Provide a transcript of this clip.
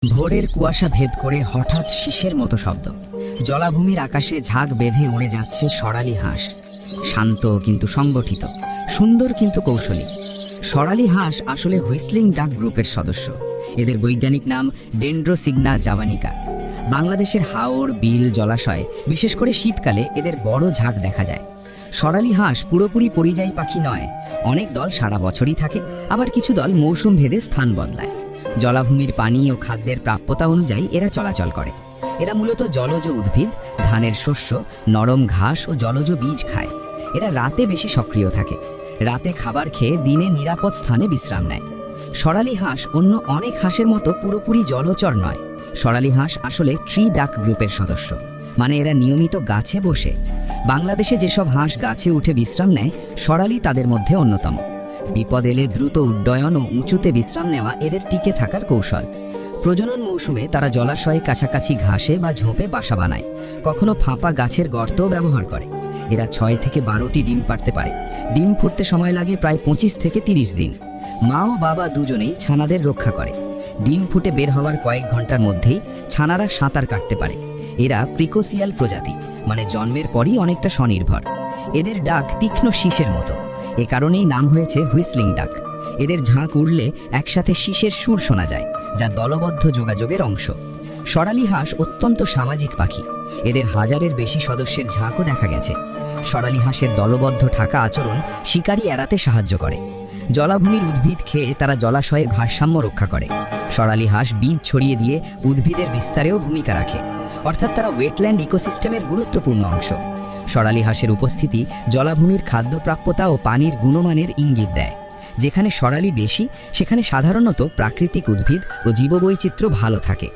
ভোরের কুয়াশা ভেদ করে হঠাৎ শীষের মতো শব্দ। জলাভূমির আকাশে ঝাঁক বেঁধে উড়ে যাচ্ছে সরালি হাঁস। শান্ত কিন্তু সংগঠিত, সুন্দর কিন্তু কৌশলী। সরালি হাঁস আসলে হুইসলিং ডাক গ্রুপের সদস্য। এদের বৈজ্ঞানিক নাম ডেন্ড্রোসিগনা জাভানিকা। বাংলাদেশের হাওর, বিল, জলাশয়ে বিশেষ করে শীতকালে এদের বড় ঝাঁক দেখা যায়। সরালি হাঁস পুরোপুরি পরিযায়ী পাখি নয়। অনেক দল সারা বছরই থাকে, আবার কিছু দল মৌসুম ভেদে স্থান বদলায়। জলাভূমির পানি ও খাদ্যের প্রাপ্যতা অনুযায়ী এরা চলাচল করে। এরা মূলত জলজ উদ্ভিদ, ধানের শস্য, নরম ঘাস ও জলজ বীজ খায়। এরা রাতে বেশি সক্রিয় থাকে। রাতে খাবার খেয়ে দিনে নিরাপদ স্থানে বিশ্রাম নেয়। সরালি হাঁস অন্য অনেক হাঁসের মতো পুরোপুরি জলচর নয়। সরালি হাঁস আসলে ট্রি ডাক গ্রুপের সদস্য, মানে এরা নিয়মিত গাছে বসে। বাংলাদেশে যেসব হাঁস গাছে উঠে বিশ্রাম নেয়, সরালি তাদের মধ্যে অন্যতম। বিপদ এলে দ্রুত উড্ডয়ন ও উঁচুতে বিশ্রাম নেওয়া এদের টিকে থাকার কৌশল। প্রজনন মৌসুমে তারা জলাশয়ে কাছাকাছি ঘাসে বা ঝোপে বাসা বানায়, কখনো ফাঁপা গাছের গর্তও ব্যবহার করে। এরা 6 থেকে 12টি ডিম পাড়তে পারে। ডিম ফুটতে সময় লাগে প্রায় 25 থেকে 30 দিন। মা ও বাবা দুজনেই ছানাদের রক্ষা করে। ডিম ফুটে বের হওয়ার কয়েক ঘন্টার মধ্যেই ছানারা সাঁতার কাটতে পারে। এরা প্রিকোসিয়াল প্রজাতি, মানে জন্মের পরই অনেকটা স্বনির্ভর। এদের ডাক তীক্ষ্ণ শীষের মতো, এ কারণেই নাম হয়েছে হুইসলিং ডাক। এদের ঝাঁক উড়লে একসাথে শীষের সুর শোনা যায়, যা দলবদ্ধ যোগাযোগের অংশ। সরালি হাঁস অত্যন্ত সামাজিক পাখি। এদের হাজারের বেশি সদস্যের ঝাঁকও দেখা গেছে। সরালি হাঁসের দলবদ্ধ থাকা আচরণ শিকারী এড়াতে সাহায্য করে। জলাভূমির উদ্ভিদ খেয়ে তারা জলাশয়ে ভারসাম্য রক্ষা করে। সরালি হাঁস বীজ ছড়িয়ে দিয়ে উদ্ভিদের বিস্তারেও ভূমিকা রাখে, অর্থাৎ তারা ওয়েটল্যান্ড ইকোসিস্টেমের গুরুত্বপূর্ণ অংশ। সরালি হাঁসের উপস্থিতি জলাভূমির খাদ্য প্রাপ্যতা ও পানির গুণমানের ইঙ্গিত দেয়। যেখানে সরালি বেশি, সেখানে সাধারণত প্রাকৃতিক উদ্ভিদ ও জীববৈচিত্র্য ভালো থাকে।